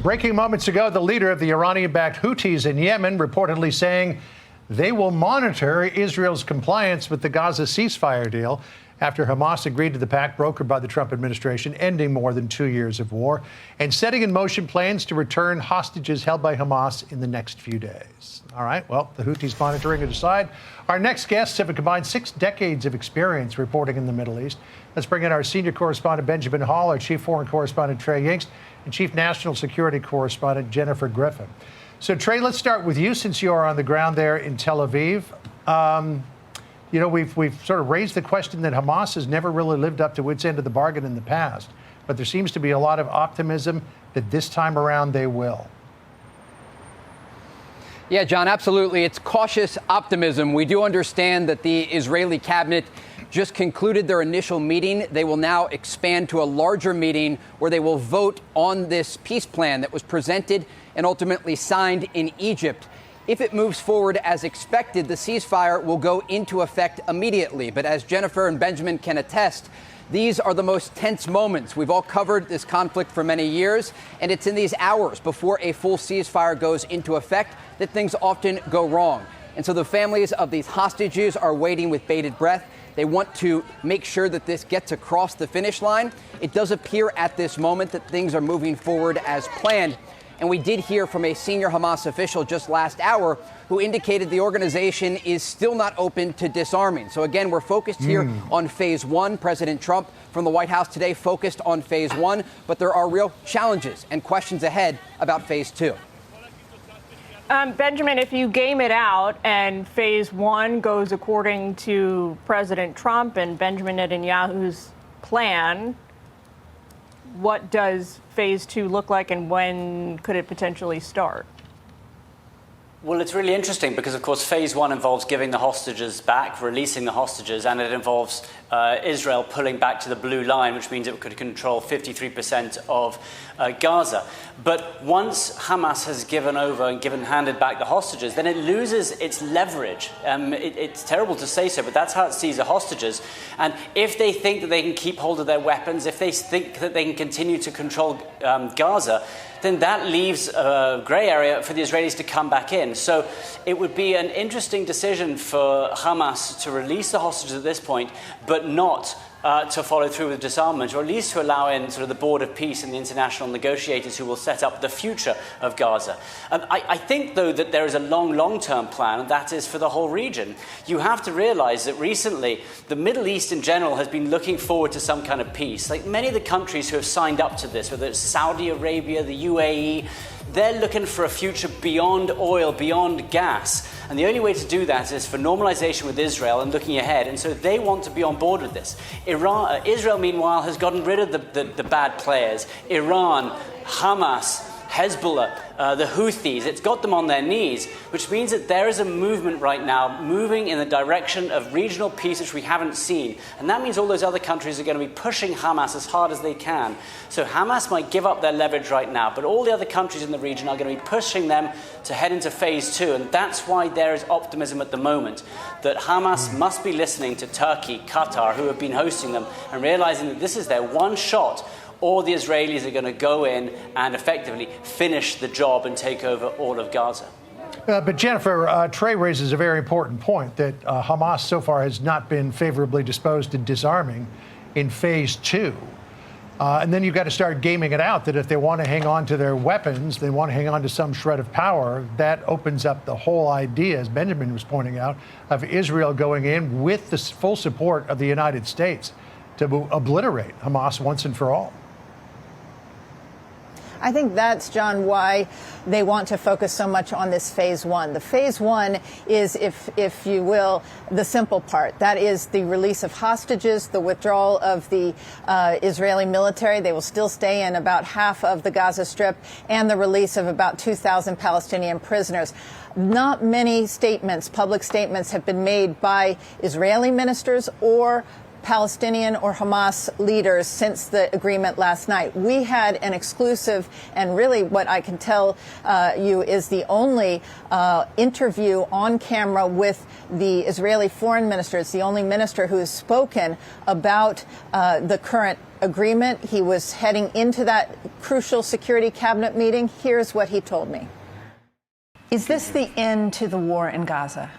Breaking moments ago, the leader of the Iranian-backed Houthis in Yemen reportedly saying they will monitor Israel's compliance with the Gaza ceasefire deal after Hamas agreed to the pact brokered by the Trump administration, ending more than 2 years of war and setting in motion plans to return hostages held by Hamas in the next few days. All right, well, the Houthis monitoring it aside. Our next guests have a combined 6 decades of experience reporting in the Middle East. Let's bring in our senior correspondent, Benjamin Hall, our chief foreign correspondent, Trey Yingst, and chief national security correspondent, Jennifer Griffin. So, Trey, let's start with you since you are on the ground there in Tel Aviv. You know, we've sort of raised the question that Hamas has never really lived up to its end of the bargain in the past, but there seems to be a lot of optimism that this time around they will. Yeah, John, absolutely. It's cautious optimism. We do understand that the Israeli cabinet just concluded their initial meeting. They will now expand to a larger meeting where they will vote on this peace plan that was presented and ultimately signed in Egypt. If it moves forward as expected, the ceasefire will go into effect immediately. But as Jennifer and Benjamin can attest, these are the most tense moments. We've all covered this conflict for many years, and it's in these hours before a full ceasefire goes into effect that things often go wrong. And so the families of these hostages are waiting with bated breath. They want to make sure that this gets across the finish line. It does appear at this moment that things are moving forward as planned. And we did hear from a senior Hamas official just last hour who indicated the organization is still not open to disarming. So again, we're focused here on phase one. President Trump from the White House today focused on phase one, but there are real challenges and questions ahead about phase two. Benjamin, if you game it out and phase one goes according to President Trump and Benjamin Netanyahu's plan, what does phase two look like and when could it potentially start? Well, it's really interesting because, of course, phase one involves giving the hostages back, releasing the hostages, and it involves Israel pulling back to the blue line, which means it could control 53% of Gaza. But once Hamas has given over and handed back the hostages, then it loses its leverage. It's terrible to say so, but that's how it sees the hostages. And if they think that they can keep hold of their weapons, if they think that they can continue to control Gaza, then that leaves a grey area for the Israelis to come back in. So it would be an interesting decision for Hamas to release the hostages at this point, but not to follow through with disarmament, or at least to allow in sort of the board of peace and the international negotiators who will set up the future of Gaza. I think, though, that there is a long-term plan, and that is for the whole region. You have to realize that recently the Middle East in general has been looking forward to some kind of peace. Like many of the countries who have signed up to this, whether it's Saudi Arabia, the UAE, they're looking for a future beyond oil, beyond gas. And the only way to do that is for normalization with Israel and looking ahead. And so they want to be on board with this. Israel, meanwhile, has gotten rid of the bad players. Iran, Hamas, Hezbollah, the Houthis, it's got them on their knees, which means that there is a movement right now moving in the direction of regional peace, which we haven't seen. And that means all those other countries are going to be pushing Hamas as hard as they can. So Hamas might give up their leverage right now, but all the other countries in the region are going to be pushing them to head into phase two. And that's why there is optimism at the moment, that Hamas must be listening to Turkey, Qatar, who have been hosting them, and realizing that this is their one shot, or the Israelis are going to go in and effectively finish the job and take over all of Gaza. But Jennifer, Trey raises a very important point that Hamas so far has not been favorably disposed to disarming in phase two. And then you've got to start gaming it out that if they want to hang on to their weapons, they want to hang on to some shred of power, that opens up the whole idea, as Benjamin was pointing out, of Israel going in with the full support of the United States to obliterate Hamas once and for all. I think that's, John, why they want to focus so much on this phase one. The phase one is, if you will, the simple part. That is the release of hostages, the withdrawal of the Israeli military. They will still stay in about half of the Gaza Strip, and the release of about 2,000 Palestinian prisoners. Not many statements, public statements, have been made by Israeli ministers or Palestinian or Hamas leaders since the agreement last night. We had an exclusive, and really what I can tell you is the only interview on camera with the Israeli foreign minister. It's the only minister who has spoken about the current agreement. He was heading into that crucial security cabinet meeting. Here's what he told me. Is this the end to the war in Gaza?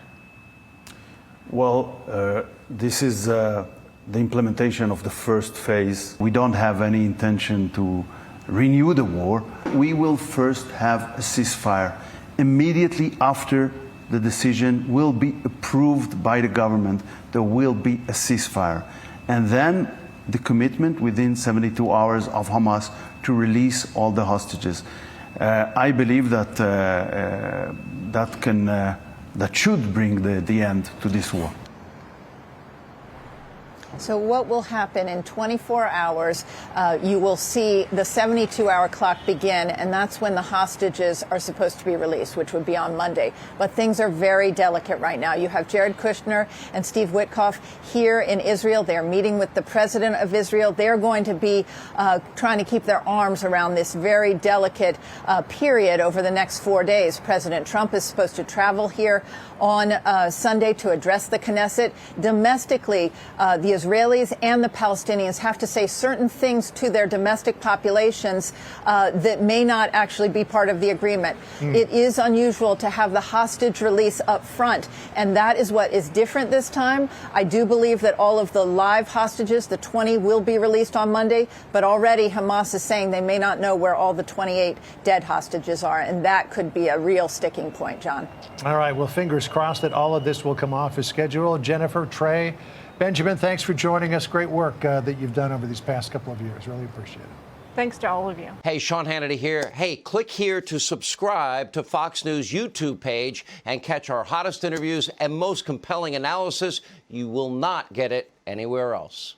Well, this is the implementation of the first phase. We don't have any intention to renew the war. We will first have a ceasefire. Immediately after the decision will be approved by the government, there will be a ceasefire. And then the commitment within 72 hours of Hamas to release all the hostages. I believe that that should bring the end to this war. So what will happen in 24 hours, you will see the 72-hour clock begin, and that's when the hostages are supposed to be released, which would be on Monday. But things are very delicate right now. You have Jared Kushner and Steve Witkoff here in Israel. They're meeting with the president of Israel. They're going to be trying to keep their arms around this very delicate period over the next 4 days. President Trump is supposed to travel here on Sunday to address the Knesset. Domestically, the Israelis and the Palestinians have to say certain things to their domestic populations that may not actually be part of the agreement. It is unusual to have the hostage release up front, and that is what is different this time. I do believe that all of the live hostages, the 20, will be released on Monday, but already Hamas is saying they may not know where all the 28 dead hostages are, and that could be a real sticking point, John. All right. Well, fingers crossed that all of this will come off as scheduled. Jennifer, Trey, Benjamin, thanks for joining us. Great work that you've done over these past couple of years. Really appreciate it. Thanks to all of you. Hey, Sean Hannity here. Hey, click here to subscribe to Fox News YouTube page and catch our hottest interviews and most compelling analysis. You will not get it anywhere else.